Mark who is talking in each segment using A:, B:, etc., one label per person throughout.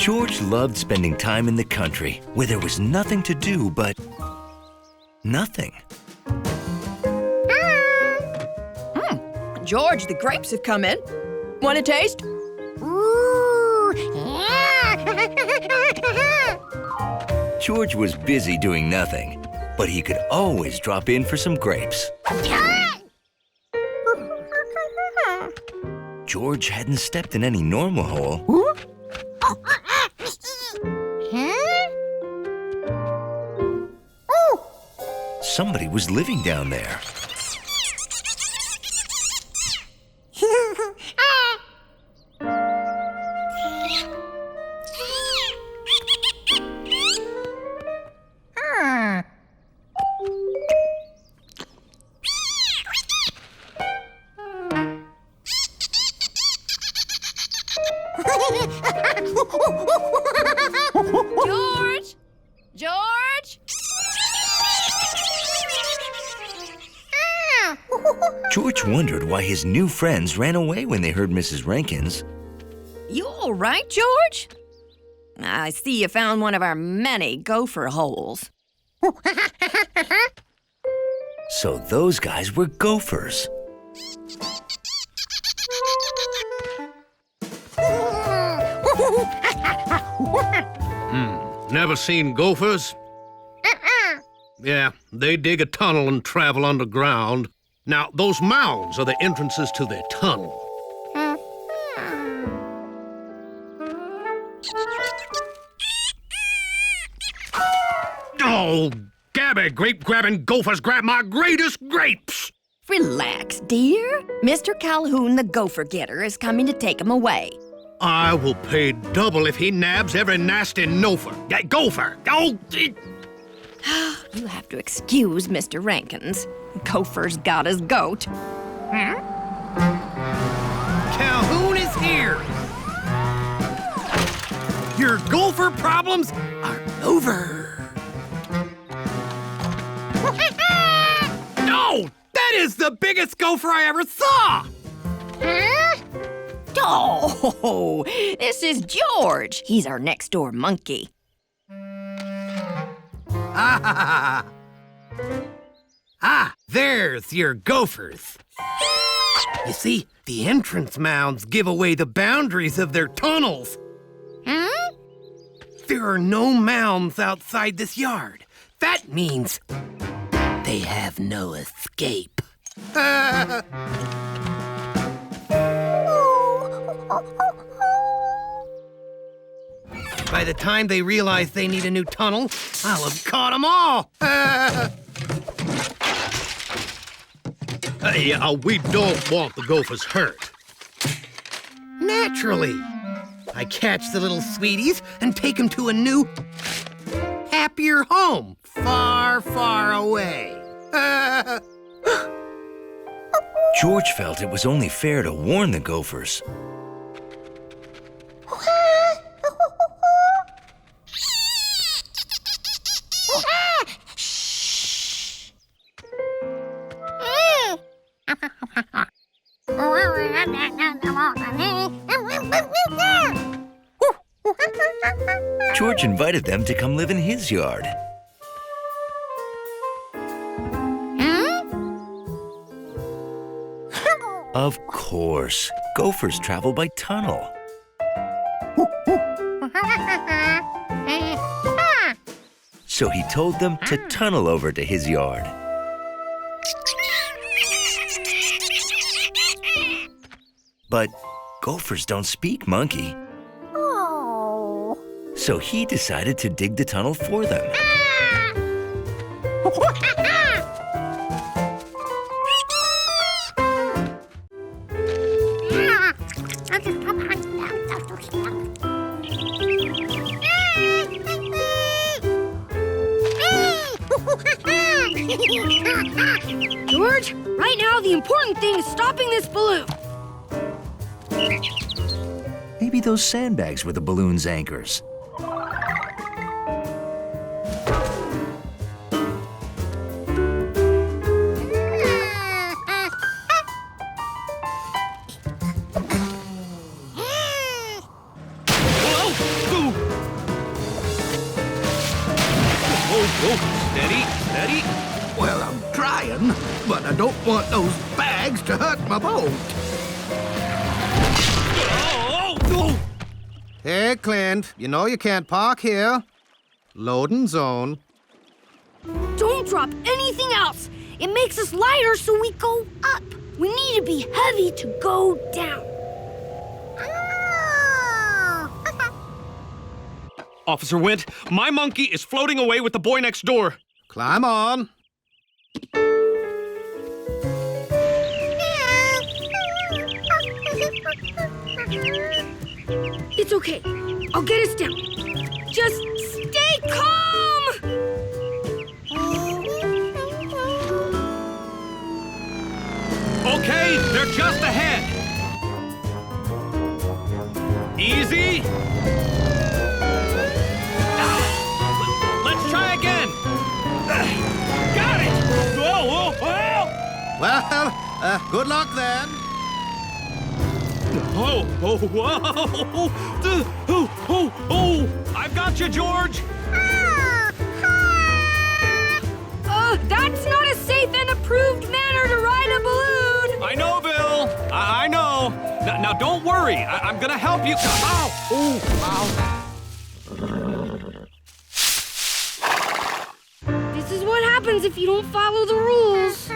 A: George loved spending time in the country where there was nothing to do but nothing.
B: George, the grapes have come in. Want a taste?
A: George was busy doing nothing, but he could always drop in for some grapes. George hadn't stepped in any normal hole. Somebody was living down there.
B: George! George!
A: George wondered why his new friends ran away when they heard Mrs. Rankins.
B: You all right, George? I see you found one of our many gopher holes.
A: So those guys were gophers.
C: Never seen gophers? Yeah, they dig a tunnel and travel underground. Now, those mounds are the entrances to their tunnel. Oh, Gabby, grape-grabbing gophers grab my greatest grapes!
B: Relax, dear. Mr. Calhoun, the gopher getter, is coming to take them away.
C: I will pay double if he nabs every nasty gopher. Oh,
B: You have to excuse Mr. Rankins. Gopher's got his goat.
C: Calhoun is here! Your gopher problems are over. No! That is the biggest gopher I ever saw!
B: Oh, this is George. He's our next-door monkey.
C: There's your gophers. You see, the entrance mounds give away the boundaries of their tunnels. There are no mounds outside this yard. That means they have no escape. By the time they realize they need a new tunnel, I'll have caught them all. We don't want the gophers hurt. Naturally. I catch the little sweeties and take them to a new, happier home, far, far away.
A: George felt it was only fair to warn the gophers. George invited them to come live in his yard. Of course, gophers travel by tunnel. So he told them to tunnel over to his yard. But gophers don't speak monkey. So he decided to dig the tunnel for them.
D: George, right now the important thing is stopping this balloon.
A: Maybe those sandbags were the balloon's anchors.
C: Steady, steady.
E: Well, I'm trying, but I don't want those bags to hurt my boat.
C: Oh!
E: Hey, Clint, you know you can't park here. Loading zone.
D: Don't drop anything else. It makes us lighter so we go up. We need to be heavy to go down.
C: Officer Wint, my monkey is floating away with the boy next door.
E: Climb on.
D: It's okay. I'll get us down. Just stay calm!
C: Okay, they're just ahead. Easy. Let's try again. Got it. Whoa, whoa, whoa.
E: Well, good luck then.
C: Oh, oh, whoa. Oh, oh, oh. I've got you, George.
D: That's not a safe and approved manner to ride a balloon!
C: I know, Bill. I know. Now, don't worry. I'm gonna help you. Ow! Ooh, ow.
D: This is what happens if you don't follow the rules.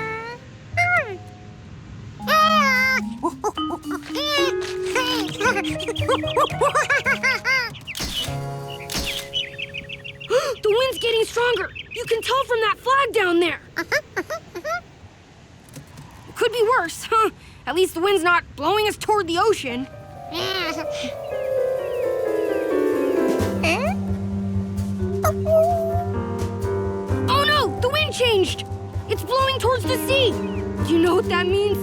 D: The wind's getting stronger. You can tell from that flag down there. It could be worse, huh? At least the wind's not blowing us toward the ocean. Oh no! The wind changed! It's blowing towards the sea. Do you know what that means?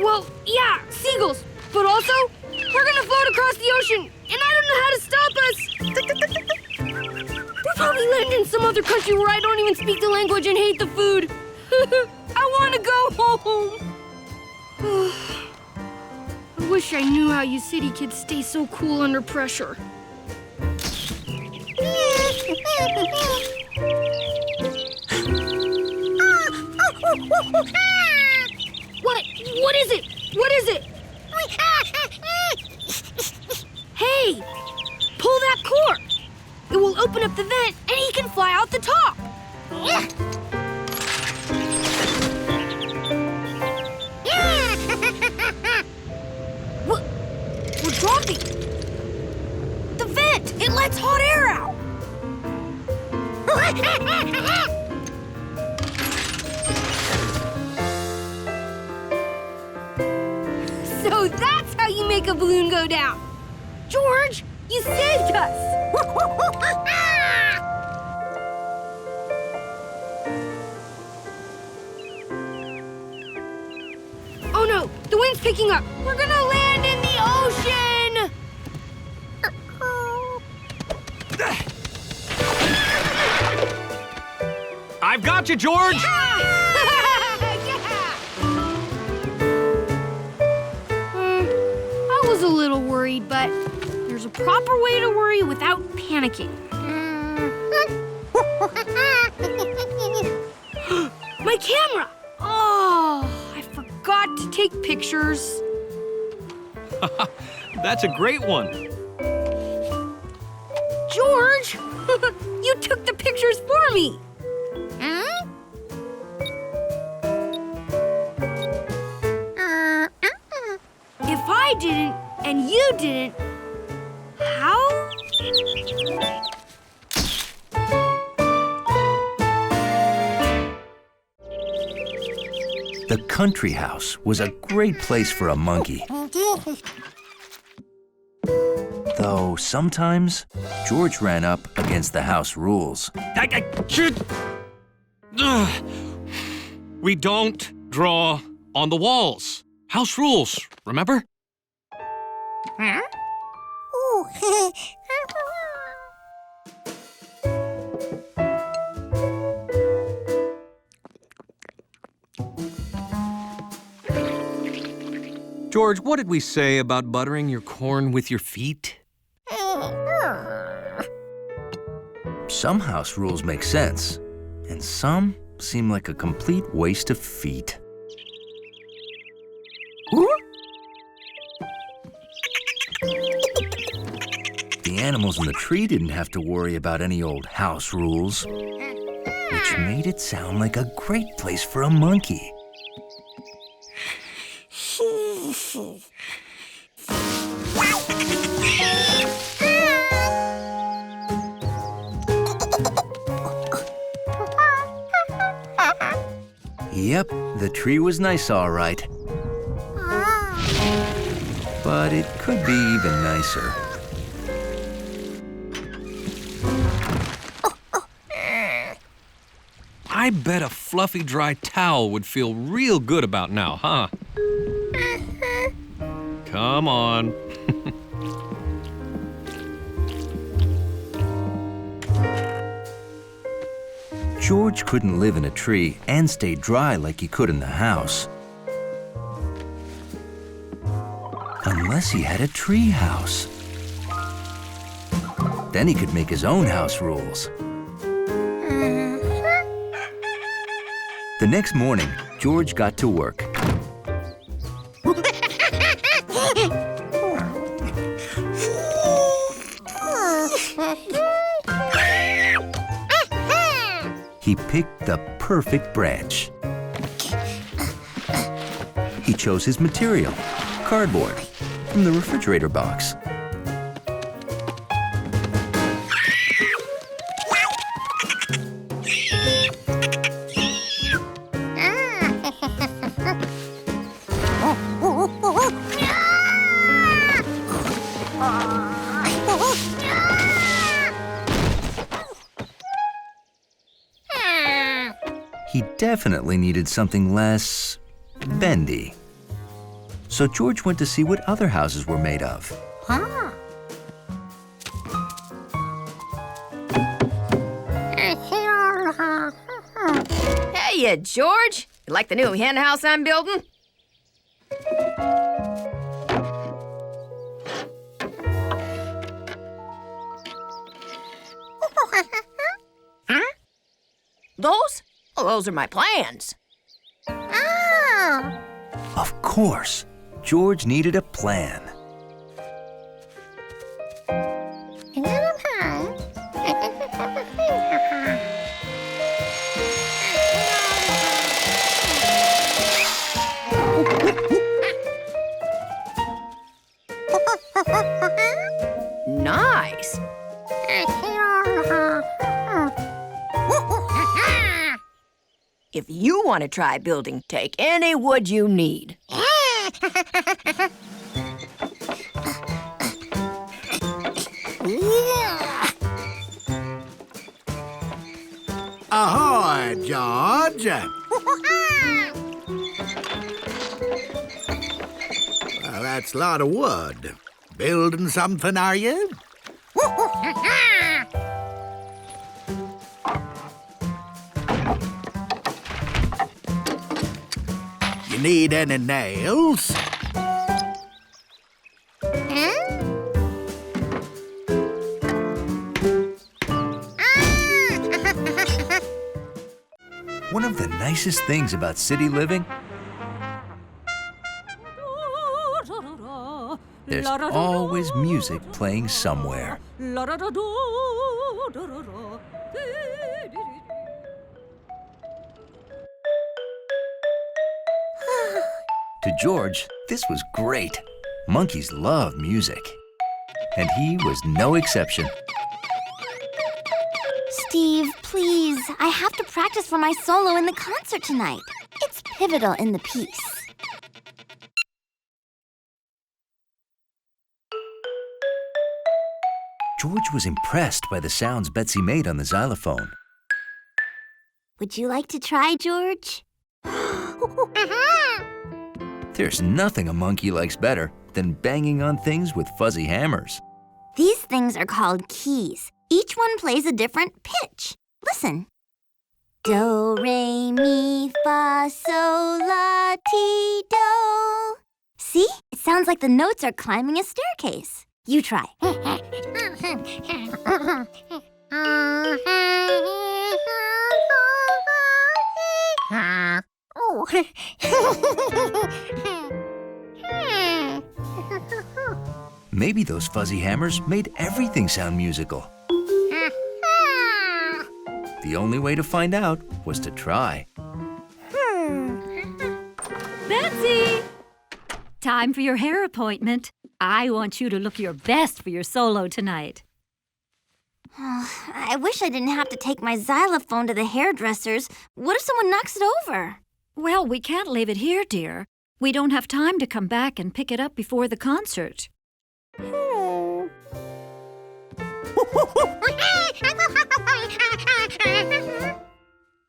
D: Well, yeah, seagulls. But also, we're gonna float across the ocean, and I don't know how to stop us. We'll probably land in some other country where I don't even speak the language and hate the food. I want to go home. I wish I knew how you city kids stay so cool under pressure. What is it? What is it? Hey! Pull that cord! It will open up the vent and he can fly out the top! We're dropping! The vent! It lets hot air out! So that's how you make a balloon go down! George, you saved us! Oh no, the wind's picking up. We're gonna land in the ocean!
C: I've got you, George.
D: I was a little worried, but there's a proper way to worry without panicking. My camera! Oh, I forgot to take pictures.
C: That's a great one.
D: George, you took the pictures for me. If I didn't and you didn't, how?
A: The country house was a great place for a monkey. Though sometimes George ran up against the house rules.
C: We don't draw on the walls. House rules, remember? George, what did we say about buttering your corn with your feet?
A: Some house rules make sense, and some seem like a complete waste of feet. The animals in the tree didn't have to worry about any old house rules, which made it sound like a great place for a monkey. Yep, the tree was nice, all right. But it could be even nicer.
F: I bet a fluffy, dry towel would feel real good about now, huh? Come on.
A: George couldn't live in a tree and stay dry like he could in the house. Unless he had a tree house. Then he could make his own house rules. The next morning, George got to work. He picked the perfect branch. He chose his material, cardboard, from the refrigerator box. He definitely needed something less bendy. So George went to see what other houses were made of.
B: Hey, George. You like the new hen house I'm building? Those? Oh, those are my plans.
A: Of course, George needed a plan.
B: Nice. If you want to try building, take any wood you need.
G: Ahoy, George. Well, that's a lot of wood. Building something, are you? You need any nails?
A: One of the nicest things about city living, there's always music playing somewhere. To George, this was great. Monkeys love music. And he was no exception.
H: Steve, please. I have to practice for my solo in the concert tonight. It's pivotal in the piece.
A: George was impressed by the sounds Betsy made on the xylophone.
H: Would you like to try, George?
A: There's nothing a monkey likes better than banging on things with fuzzy hammers.
H: These things are called keys. Each one plays a different pitch. Listen. Do, re, mi, fa, sol, la, ti, do. See? It sounds like the notes are climbing a staircase. You try.
A: Maybe those fuzzy hammers made everything sound musical. The only way to find out was to try.
I: Betsy! Time for your hair appointment. I want you to look your best for your solo tonight.
H: I wish I didn't have to take my xylophone to the hairdresser's. What if someone knocks it over?
I: Well, we can't leave it here, dear. We don't have time to come back and pick it up before the concert.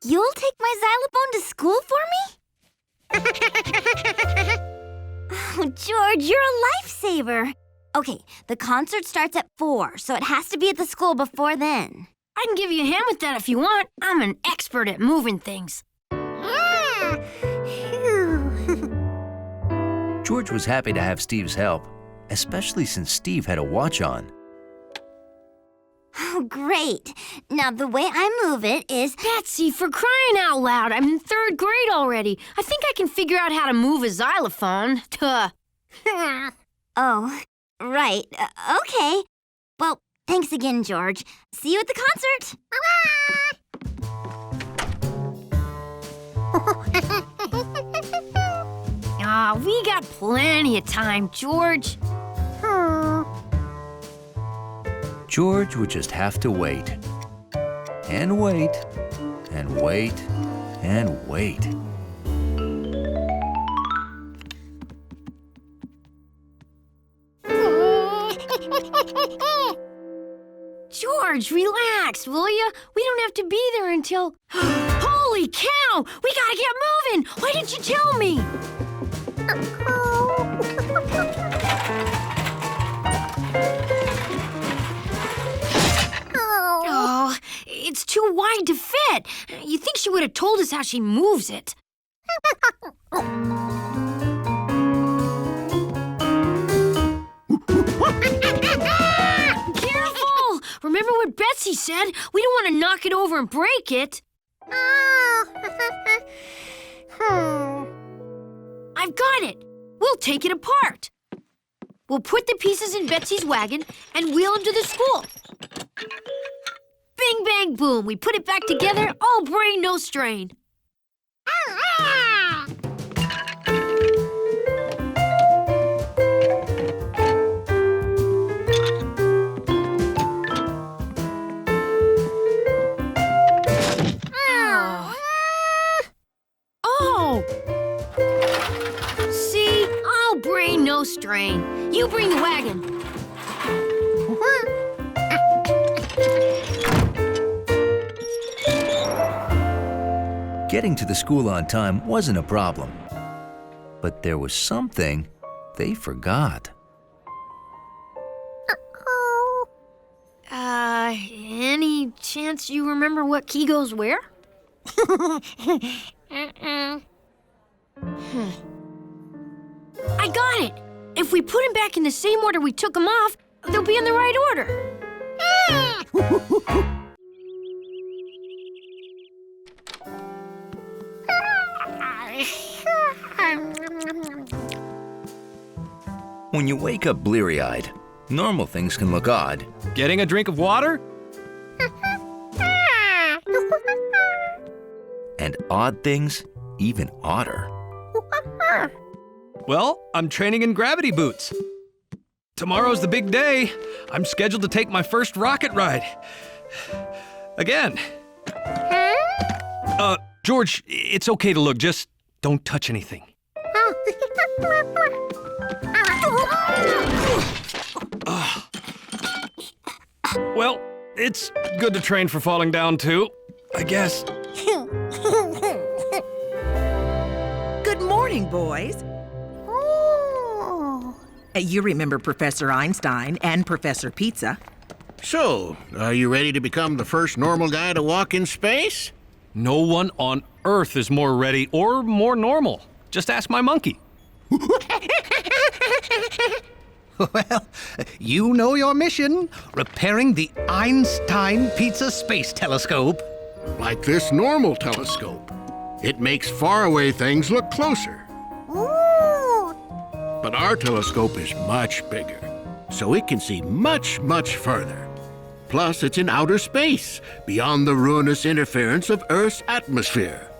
H: You'll take my xylophone to school for me? Oh, George, you're a lifesaver. Okay, the concert starts at 4, so it has to be at the school before then.
D: I can give you a hand with that if you want. I'm an expert at moving things.
A: George was happy to have Steve's help, especially since Steve had a watch on.
H: Oh, great. Now, the way I move it is...
D: Betsy, for crying out loud, I'm in 3rd grade already. I think I can figure out how to move a xylophone. Duh.
H: Oh, right. Okay. Well, thanks again, George. See you at the concert.
D: We got plenty of time, George.
A: George would just have to wait. And wait. And wait. And wait.
D: George, relax, will ya? We don't have to be there until... Holy cow! We gotta get moving! Why didn't you tell me? Oh, it's too wide to fit. You think she would have told us how she moves it. Careful! Remember what Betsy said? We don't want to knock it over and break it. I've got it. We'll take it apart. We'll put the pieces in Betsy's wagon and wheel them to the school. Bing, bang, boom. We put it back together. All brain, no strain. Oh! See? All brain, no strain. You bring the wagon.
A: Getting to the school on time wasn't a problem. But there was something they forgot.
D: Any chance you remember what key goes where? I got it! If we put them back in the same order we took them off, they'll be in the right order.
A: When you wake up bleary-eyed, normal things can look odd.
F: Getting a drink of water?
A: And odd things even odder.
F: Well, I'm training in gravity boots. Tomorrow's the big day. I'm scheduled to take my first rocket ride. Again. George, it's okay to look, just don't touch anything. Well, it's good to train for falling down, too, I guess.
J: Good morning, boys. You remember Professor Einstein and Professor Pizza.
G: So, are you ready to become the first normal guy to walk in space?
F: No one on Earth is more ready or more normal. Just ask my monkey.
E: Well, you know your mission. Repairing the Einstein Pizza Space Telescope.
G: Like this normal telescope. It makes faraway things look closer. But our telescope is much bigger, so it can see much, much further. Plus, it's in outer space, beyond the ruinous interference of Earth's atmosphere.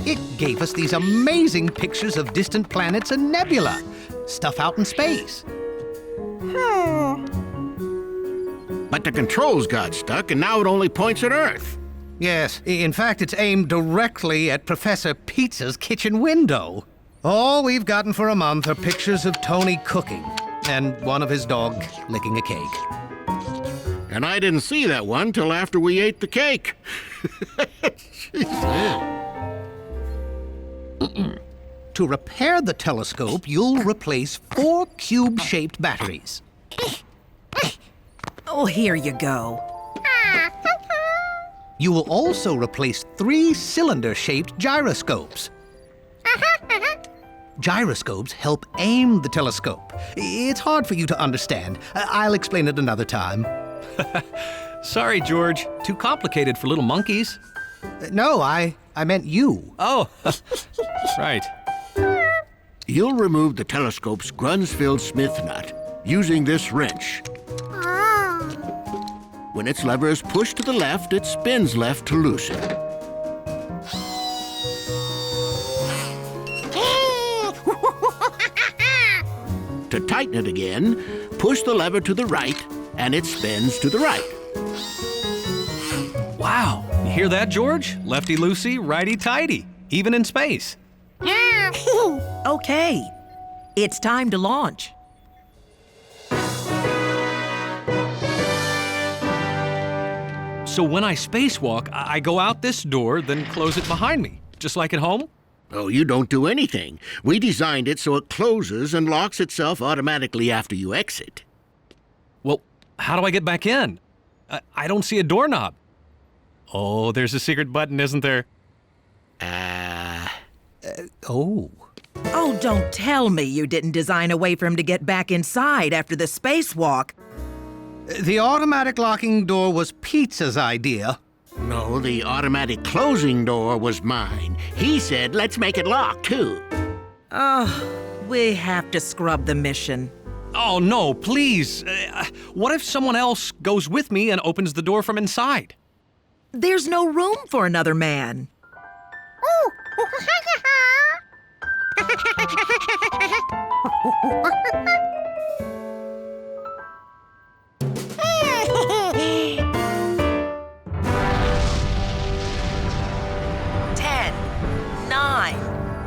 E: It gave us these amazing pictures of distant planets and nebula. Stuff out in space.
G: But the controls got stuck, and now it only points at Earth.
E: Yes, in fact, it's aimed directly at Professor Pizza's kitchen window. All we've gotten for a month are pictures of Tony cooking and one of his dog licking a cake.
G: And I didn't see that one till after we ate the cake.
E: To repair the telescope, you'll replace 4 cube-shaped batteries.
J: Oh, here you go.
E: You will also replace 3 cylinder-shaped gyroscopes. Gyroscopes help aim the telescope. It's hard for you to understand. I'll explain it another time.
F: Sorry, George. Too complicated for little monkeys.
E: No, I meant you.
F: Oh, right.
G: You'll remove the telescope's Grunsfeld Smith nut using this wrench. When its lever is pushed to the left, it spins left to loosen. To tighten it again, push the lever to the right, and it spins to the right.
F: Wow, you hear that, George? Lefty-loosey, righty-tighty, even in space.
J: Okay, it's time to launch.
F: So when I spacewalk, I go out this door, then close it behind me, just like at home?
G: Oh, you don't do anything. We designed it so it closes and locks itself automatically after you exit.
F: Well, how do I get back in? I don't see a doorknob. Oh, there's a secret button, isn't there?
E: Oh.
J: Oh, don't tell me you didn't design a way for him to get back inside after the spacewalk.
E: The automatic locking door was Pizza's idea.
G: No, the automatic closing door was mine. He said, let's make it lock, too.
J: Oh, we have to scrub the mission.
F: Oh, no, please. What if someone else goes with me and opens the door from inside?
J: There's no room for another man. Ten, 9,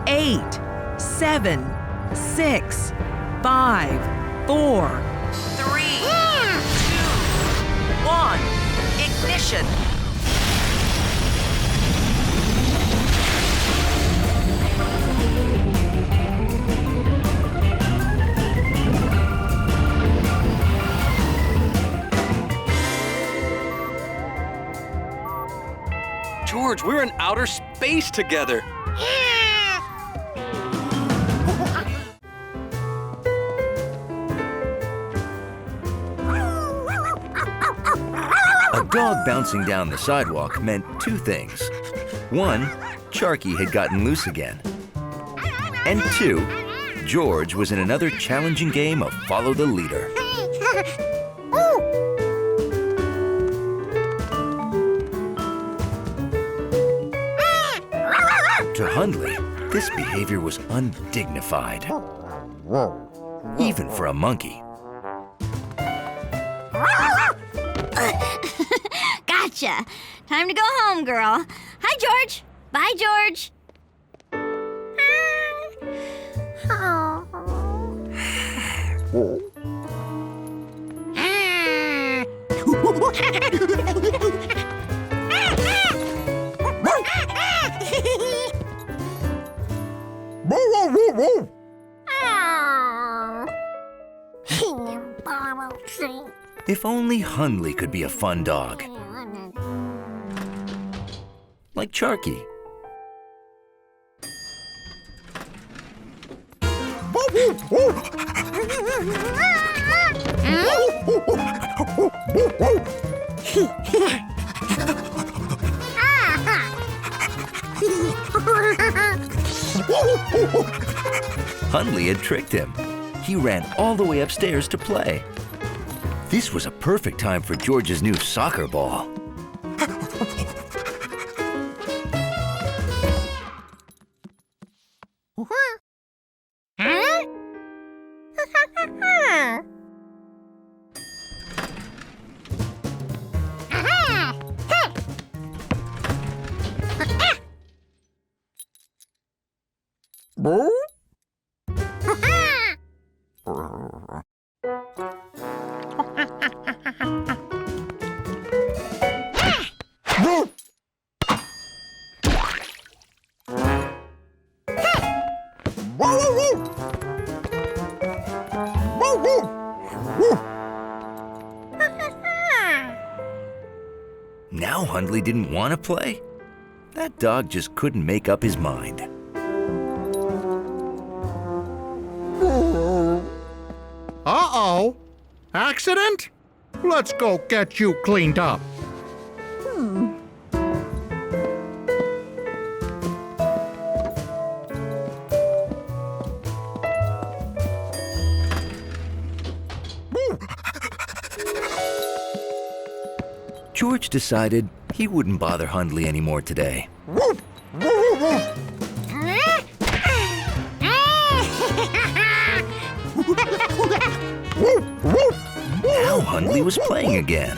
J: 8, 7, 6, 5, 4, 3, 2, 1. Ignition.
F: George, we're in outer space together.
A: A dog bouncing down the sidewalk meant 2 things. 1, Charky had gotten loose again. And 2, George was in another challenging game of follow the leader. To Hundley, this behavior was undignified, even for a monkey.
H: Gotcha. Time to go home, girl. Hi, George. Bye, George.
A: If only Hundley could be a fun dog. Like Charky. Hundley had tricked him. He ran all the way upstairs to play. This was a perfect time for George's new soccer ball. Now Hundley didn't want to play. That dog just couldn't make up his mind.
G: Uh-oh. Accident? Let's go get you cleaned up.
A: George decided he wouldn't bother Hundley anymore today. Now Hundley was playing again.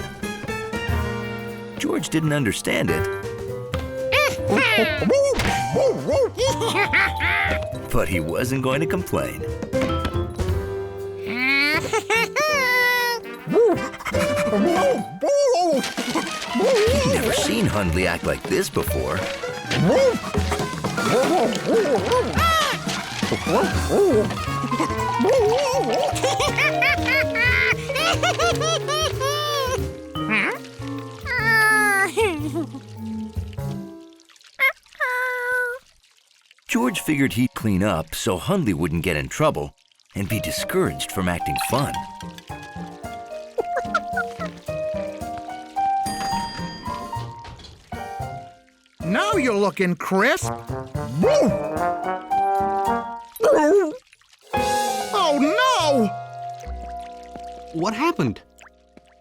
A: George didn't understand it. But he wasn't going to complain. He'd never seen Hundley act like this before. George figured he'd clean up so Hundley wouldn't get in trouble and be discouraged from acting fun.
G: Now you're looking crisp. Oh, no!
F: What happened?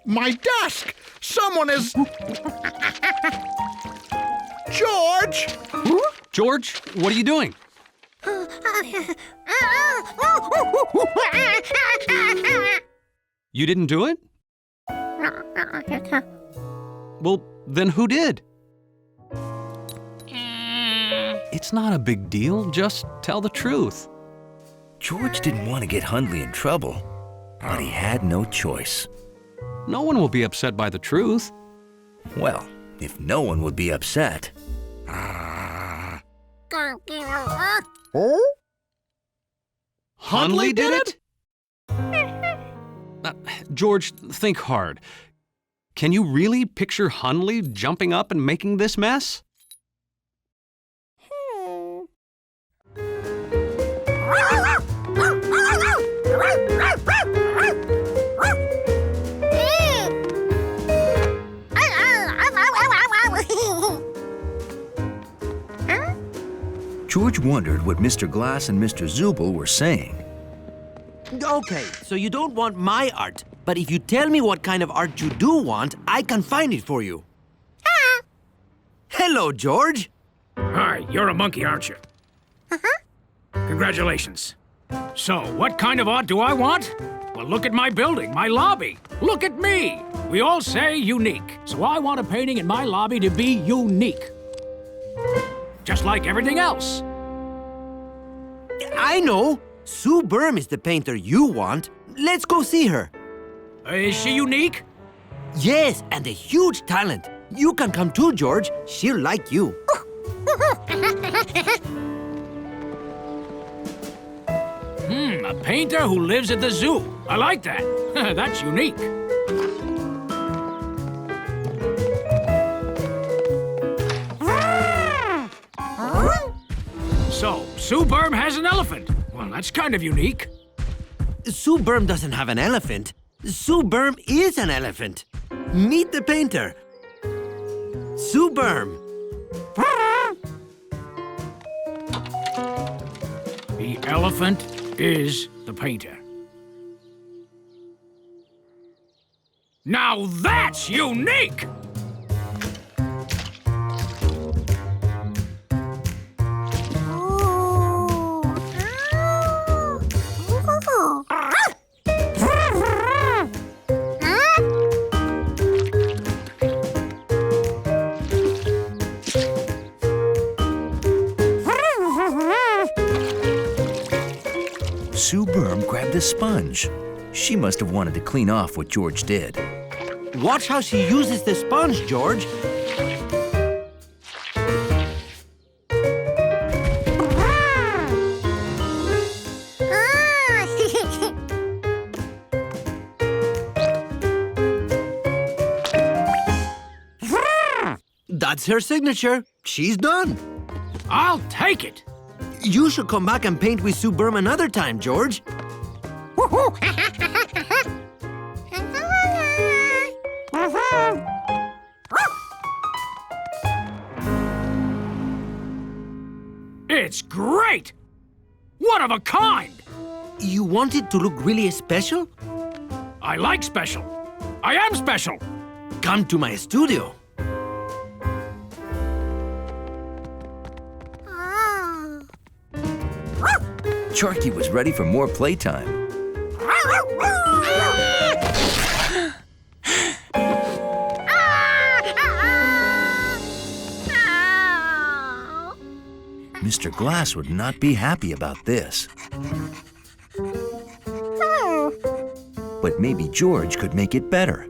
G: My desk! Someone is... George!
F: George, what are you doing? You didn't do it? Well, then who did? It's not a big deal. Just tell the truth.
A: George didn't want to get Hundley in trouble, but he had no choice.
F: No one will be upset by the truth.
A: Well, if no one would be upset.
F: Hundley did it? George, think hard. Can you really picture Hundley jumping up and making this mess?
A: George wondered what Mr. Glass and Mr. Zubel were saying.
K: Okay, so you don't want my art, but if you tell me what kind of art you do want, I can find it for you. Hello, George.
L: Hi, you're a monkey, aren't you? Congratulations. So, what kind of art do I want? Well, look at my building, my lobby. Look at me. We all say unique, so I want a painting in my lobby to be unique. Just like everything else.
K: I know. Sue Berm is the painter you want. Let's go see her.
L: Is she unique?
K: Yes, and a huge talent. You can come too, George. She'll like you.
L: A painter who lives at the zoo. I like that. That's unique. So, Sue Berm has an elephant. Well, that's kind of unique.
K: Sue Berm doesn't have an elephant. Sue Berm is an elephant. Meet the painter. Sue Berm.
L: The elephant is the painter. Now that's unique!
A: Sue Berm grabbed a sponge. She must have wanted to clean off what George did.
K: Watch how she uses the sponge, George. That's her signature. She's done.
L: I'll take it.
K: You should come back and paint with Sue Berm another time, George.
L: It's great! One of a kind!
K: You want it to look really special?
L: I like special. I am special.
K: Come to my studio.
A: Sharky was ready for more playtime. Mr. Glass would not be happy about this. But maybe George could make it better.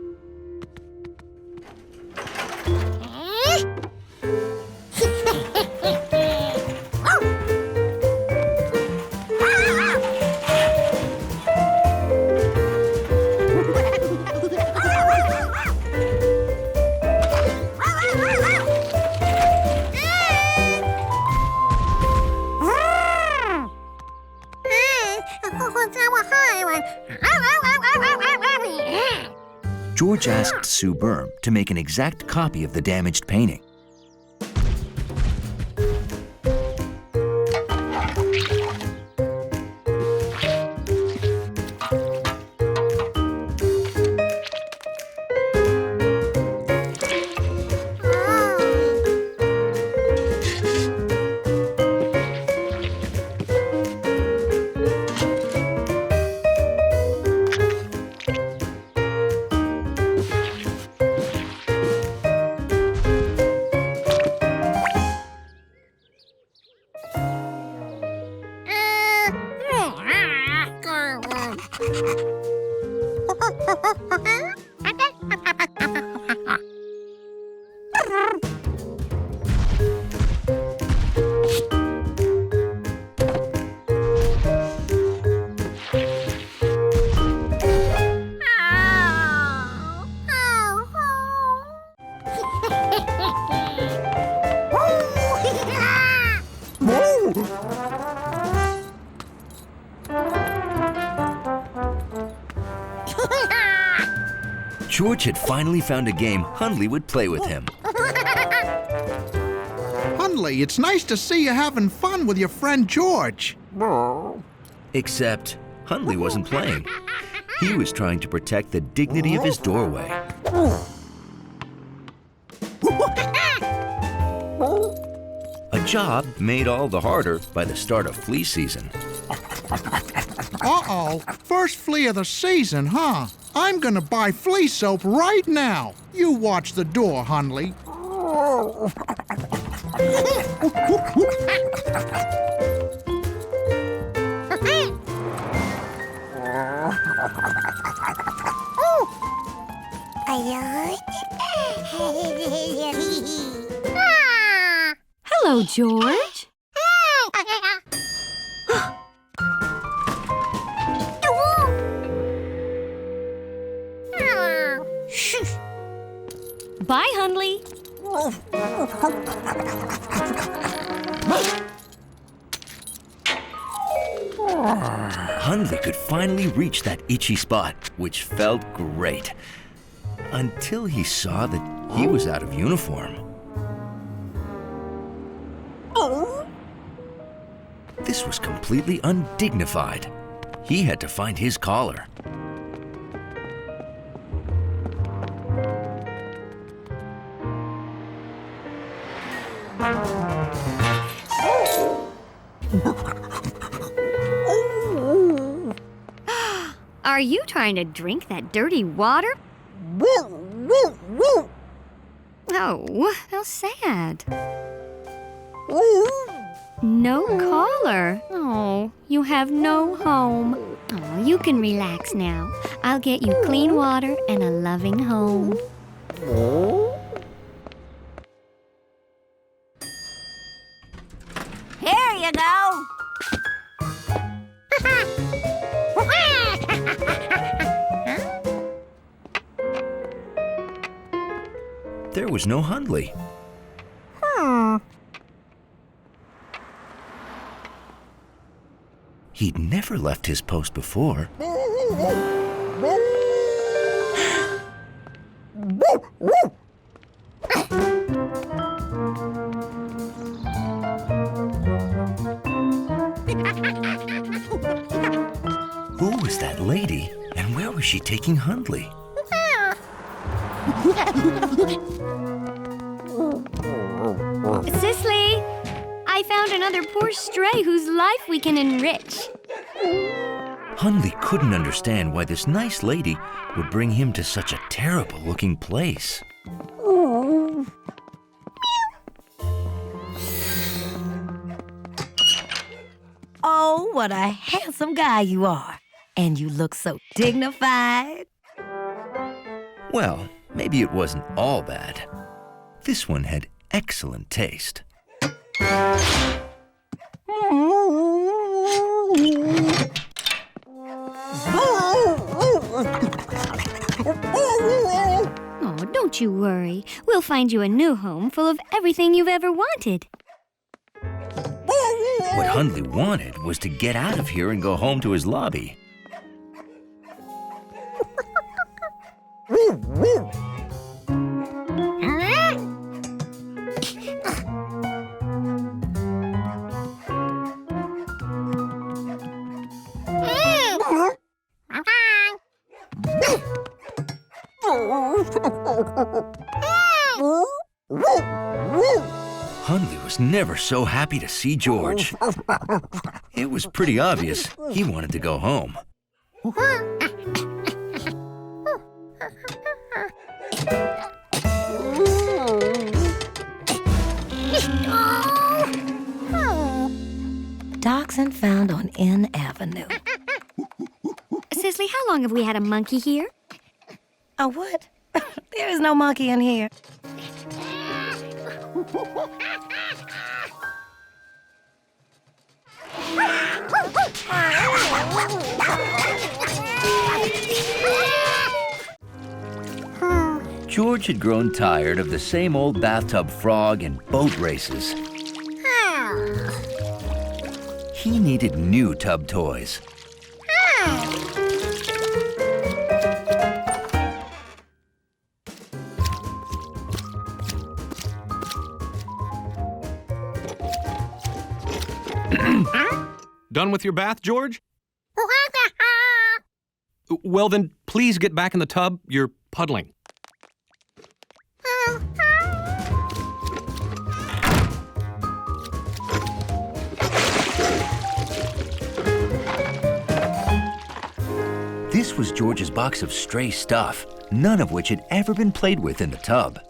A: George asked Sue Berm to make an exact copy of the damaged painting. George had finally found a game Hundley would play with him.
M: Hundley, it's nice to see you having fun with your friend George.
A: Except Hundley wasn't playing. He was trying to protect the dignity of his doorway. A job made all the harder by the start of flea season.
M: Uh-oh, first flea of the season, huh? I'm gonna buy flea soap right now. You watch the door, Hundley.
D: Hello, George. Bye, Hundley.
A: Hundley could finally reach that itchy spot, which felt great. Until he saw that he was out of uniform. This was completely undignified. He had to find his collar.
D: Are you trying to drink that dirty water? Oh, how sad. No collar. Oh, you have no home. Oh, you can relax now. I'll get you clean water and a loving home.
H: Here you go.
A: There was no Hundley. He'd never left his post before. Who was that lady, and where was she taking Hundley?
D: Cicely, I found another poor stray whose life we can enrich.
A: Hundley couldn't understand why this nice lady would bring him to such a terrible-looking place.
N: Oh, what a handsome guy you are. And you look so dignified.
A: Well, maybe it wasn't all bad. This one had excellent taste.
D: Oh, don't you worry. We'll find you a new home full of everything you've ever wanted.
A: What Hundley wanted was to get out of here and go home to his lobby. Hundley was never so happy to see George. It was pretty obvious he wanted to go home.
N: Dachshund found on N Avenue.
D: Cicely, how long have we had a monkey here?
N: A what? There is no monkey in here.
A: George had grown tired of the same old bathtub frog and boat races. He needed new tub toys.
F: Done with your bath, George? Well, then, please get back in the tub. You're puddling.
A: This was George's box of stray stuff, none of which had ever been played with in the tub.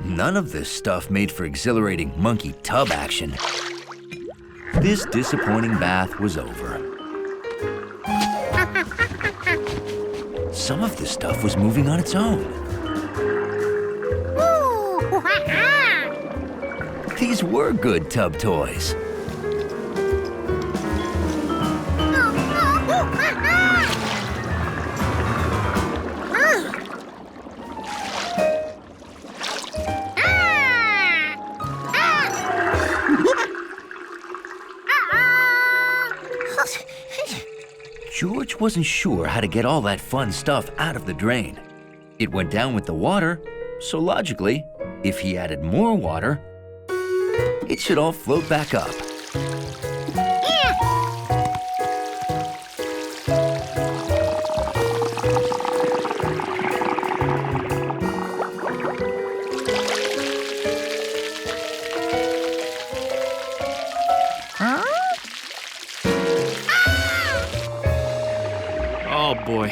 A: None of this stuff made for exhilarating monkey tub action. This disappointing bath was over. Some of this stuff was moving on its own. These were good tub toys. George wasn't sure how to get all that fun stuff out of the drain. It went down with the water, so logically, if he added more water, it should all float back up.
F: Oh, boy.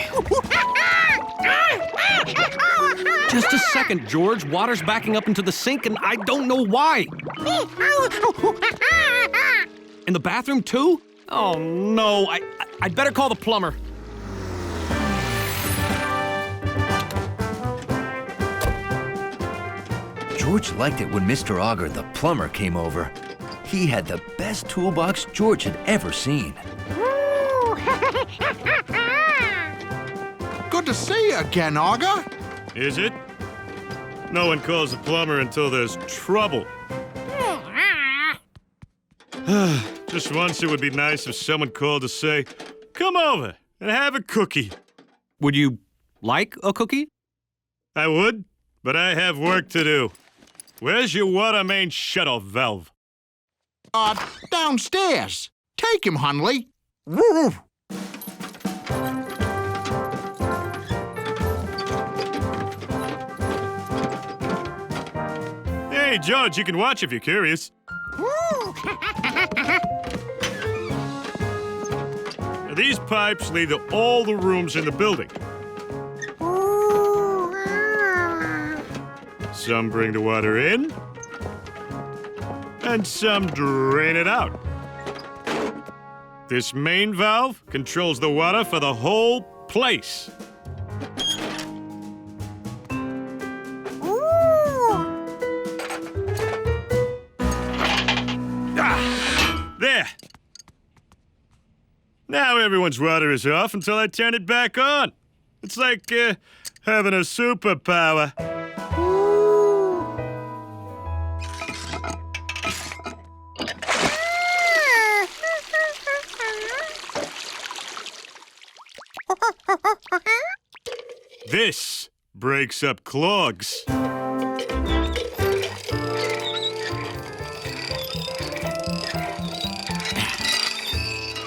F: Just a second, George. Water's backing up into the sink, and I don't know why. In the bathroom, too? Oh, no. I'd better call the plumber.
A: George liked it when Mr. Auger, the plumber, came over. He had the best toolbox George had ever seen.
M: Good to see you again, Auger.
O: Is it? No one calls the plumber until there's trouble. Just once it would be nice if someone called to say, "Come over and have a cookie."
F: Would you like a cookie?
O: I would, but I have work to do. Where's your water main shut-off valve?
M: Downstairs. Take him, Hundley. Woo!
O: Hey, George, you can watch if you're curious. These pipes lead to all the rooms in the building. Some bring the water in, and some drain it out. This main valve controls the water for the whole place. There. Now everyone's water is off until I turn it back on. It's like having a superpower. This breaks up clogs.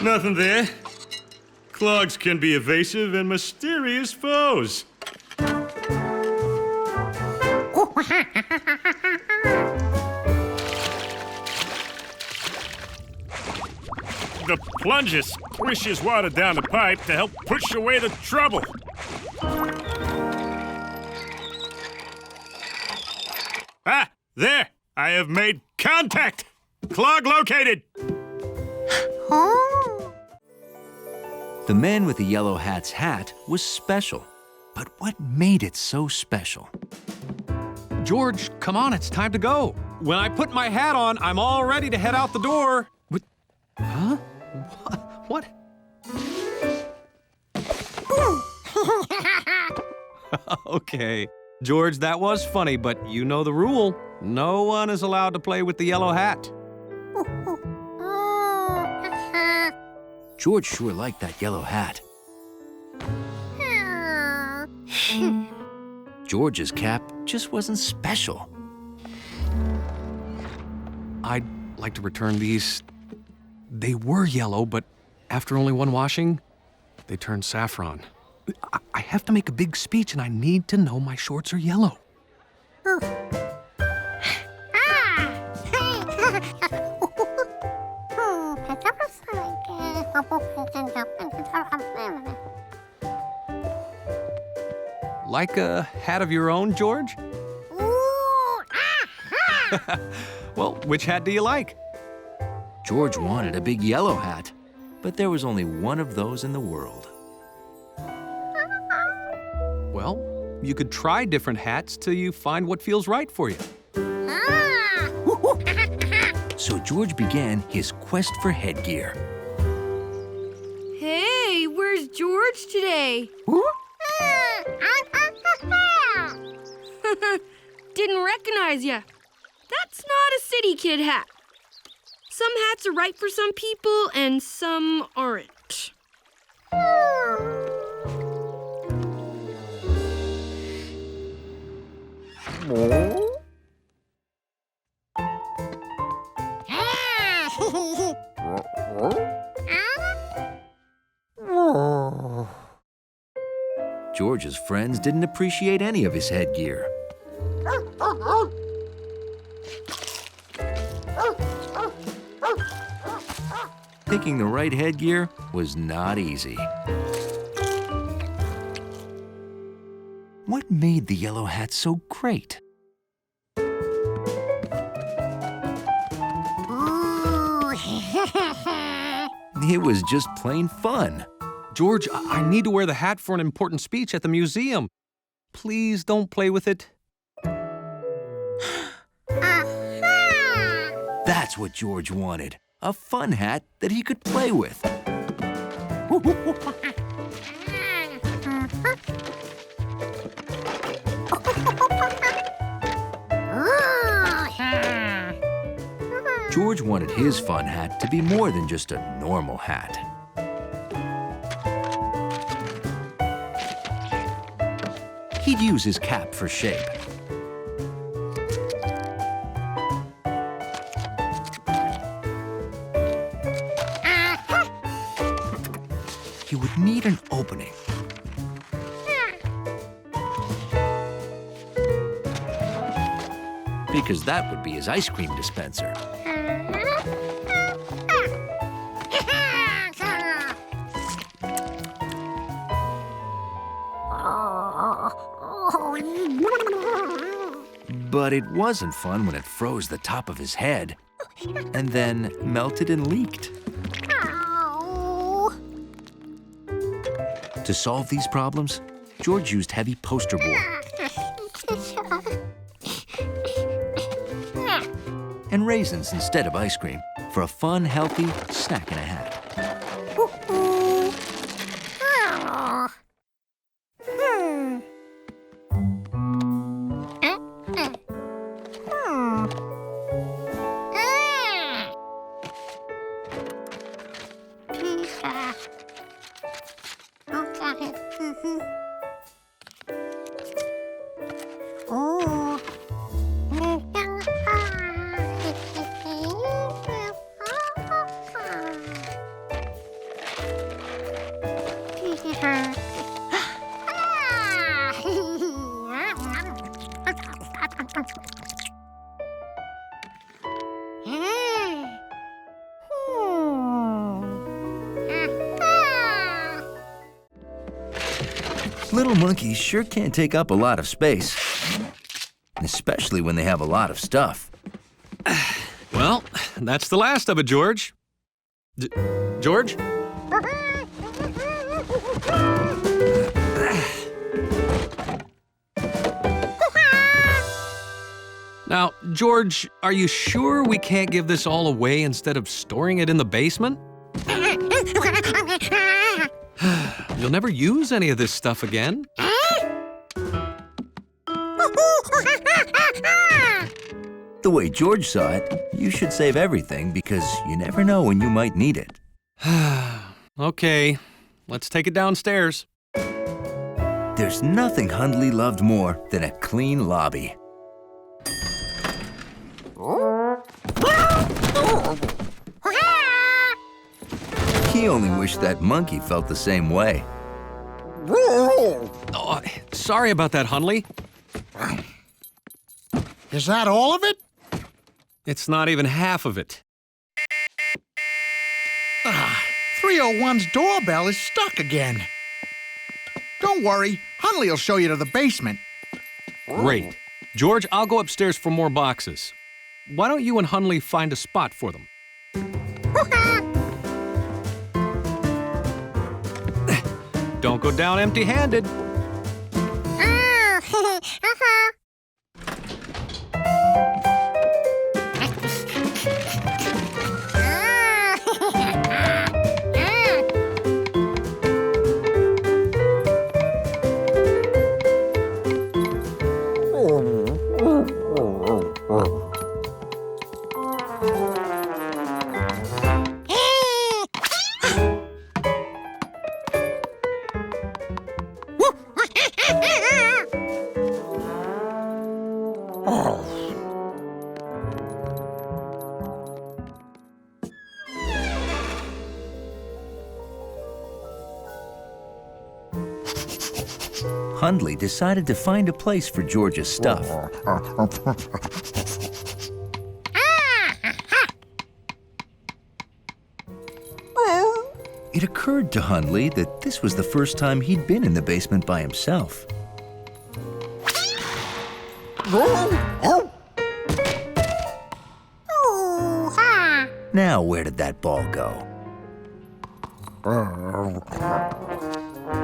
O: Nothing there. Clogs can be evasive and mysterious foes. The plunger squishes water down the pipe to help push away the trouble. Ah, there! I have made contact! Clog located!
A: The man with the yellow hat's hat was special. But what made it so special?
F: George, come on, it's time to go. When I put my hat on, I'm all ready to head out the door. What? Huh? What? Okay. George, that was funny, but you know the rule. No one is allowed to play with the yellow hat.
A: George sure liked that yellow hat. George's cap just wasn't special.
F: I'd like to return these. They were yellow, but after only one washing, they turned saffron. I have to make a big speech, and I need to know my shorts are yellow. Like a hat of your own, George? Well, which hat do you like?
A: George wanted a big yellow hat, but there was only one of those in the world.
F: Well, you could try different hats till you find what feels right for you.
A: So George began his quest for headgear.
D: Hey, where's George today? Didn't recognize ya. That's not a city kid hat. Some hats are right for some people and some aren't.
A: George's friends didn't appreciate any of his headgear. Picking the right headgear was not easy. What made the yellow hat so great? It was just plain fun.
F: George, I need to wear the hat for an important speech at the museum. Please don't play with it.
A: That's what George wanted. A fun hat that he could play with. George wanted his fun hat to be more than just a normal hat. He'd use his cap for shape. He would need an opening. Because that would be his ice cream dispenser. But it wasn't fun when it froze the top of his head and then melted and leaked. To solve these problems, George used heavy poster board and raisins instead of ice cream for a fun, healthy snack and a hat. Little monkeys sure can't take up a lot of space, especially when they have a lot of stuff.
F: Well, that's the last of it, George. George? Now, George, are you sure we can't give this all away instead of storing it in the basement? You'll never use any of this stuff again.
A: The way George saw it, you should save everything because you never know when you might need it.
F: Okay, let's take it downstairs.
A: There's nothing Hundley loved more than a clean lobby. He only wished that monkey felt the same way.
F: Oh, sorry about that, Hundley.
M: Is that all of it?
F: It's not even half of it.
M: 301's doorbell is stuck again. Don't worry, Hundley will show you to the basement.
F: Great. George, I'll go upstairs for more boxes. Why don't you and Hundley find a spot for them? Don't go down empty-handed.
A: Hundley decided to find a place for George's stuff. It occurred to Hundley that this was the first time he'd been in the basement by himself. Now, where did that ball go?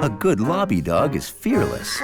A: A good lobby dog is fearless.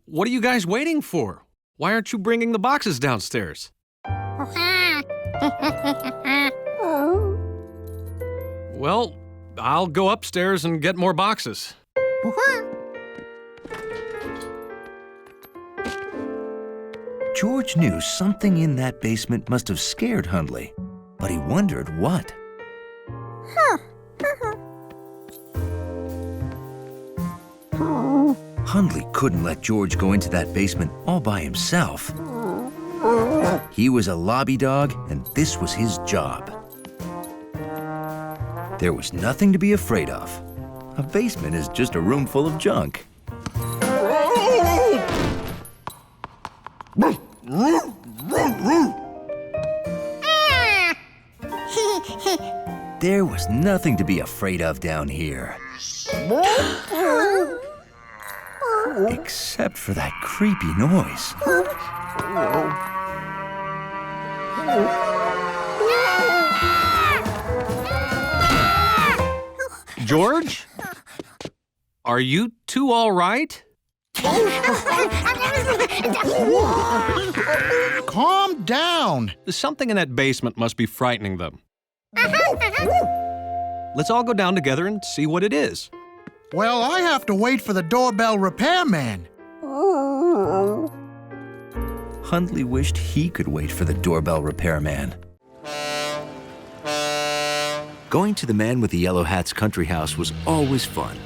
F: What are you guys waiting for? Why aren't you bringing the boxes downstairs? Well, I'll go upstairs and get more boxes.
A: George knew something in that basement must have scared Hundley, but he wondered what. Hundley couldn't let George go into that basement all by himself. He was a lobby dog, and this was his job. There was nothing to be afraid of. A basement is just a room full of junk. There was nothing to be afraid of down here. Except for that creepy noise.
F: George? Are you two all right?
M: Calm down.
F: Something in that basement must be frightening them. Let's all go down together and see what it is.
M: Well, I have to wait for the doorbell repairman.
A: Hundley wished he could wait for the doorbell repairman. Going to the man with the yellow hat's country house was always fun.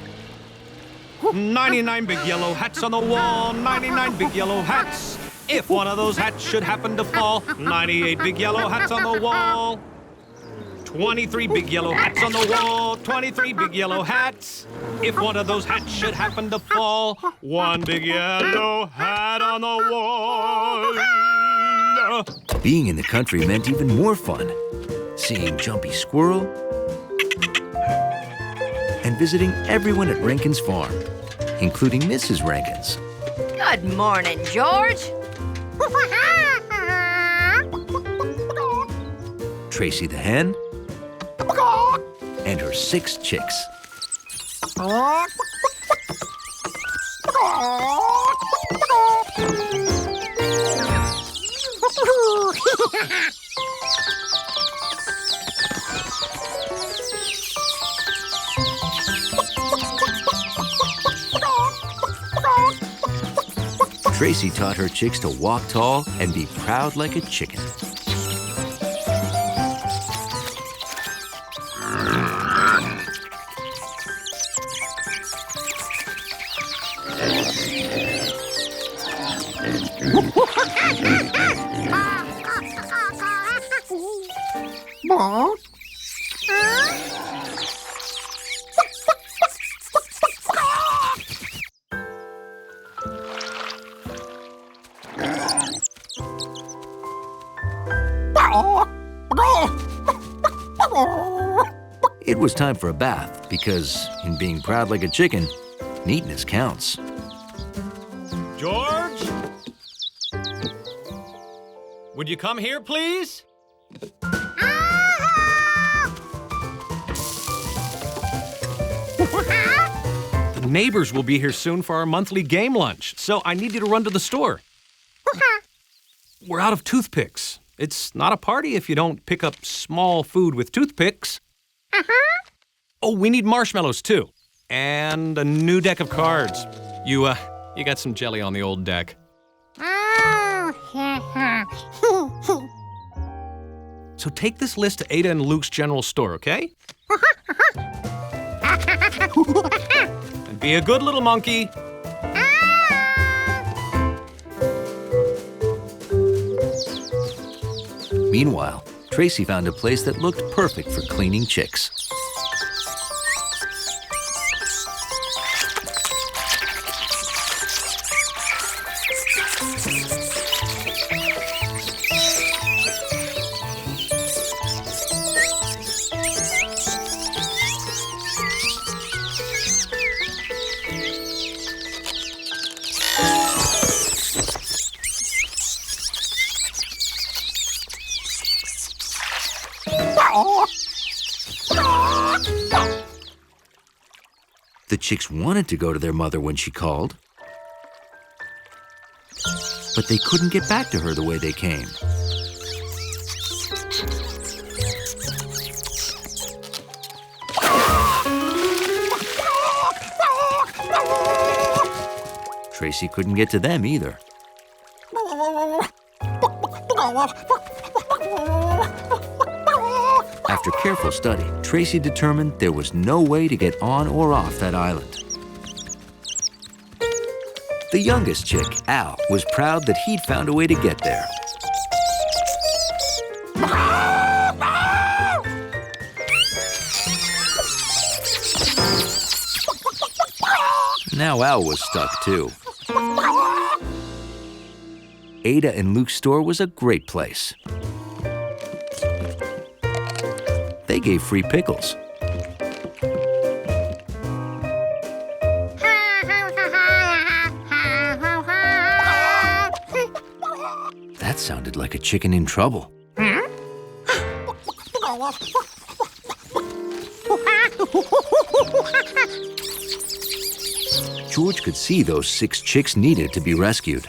F: 99 big yellow hats on the wall, 99 big yellow hats. If one of those hats should happen to fall, 98 big yellow hats on the wall. 23 big yellow hats on the wall, 23 big yellow hats. If one of those hats should happen to fall, one big yellow hat on the wall.
A: Being in the country meant even more fun. Seeing Jumpy Squirrel and visiting everyone at Rankin's farm, including Mrs. Rankin's.
B: Good morning, George.
A: Tracy the hen, and her 6 chicks. Tracy taught her chicks to walk tall and be proud like a chicken. It was time for a bath because, in being proud like a chicken, neatness counts.
F: George? Would you come here, please? The neighbors will be here soon for our monthly game lunch, so I need you to run to the store. We're out of toothpicks. It's not a party if you don't pick up small food with toothpicks. Oh, we need marshmallows, too. And a new deck of cards. You got some jelly on the old deck. So take this list to Ada and Luke's general store, okay? And be a good little monkey.
A: Meanwhile, Tracy found a place that looked perfect for cleaning chicks. The chicks wanted to go to their mother when she called, but they couldn't get back to her the way they came. Tracy couldn't get to them either. After careful study, Tracy determined there was no way to get on or off that island. The youngest chick, Al, was proud that he'd found a way to get there. Now Al was stuck too. Ada and Luke's store was a great place. They gave free pickles. That sounded like a chicken in trouble. George could see those 6 chicks needed to be rescued.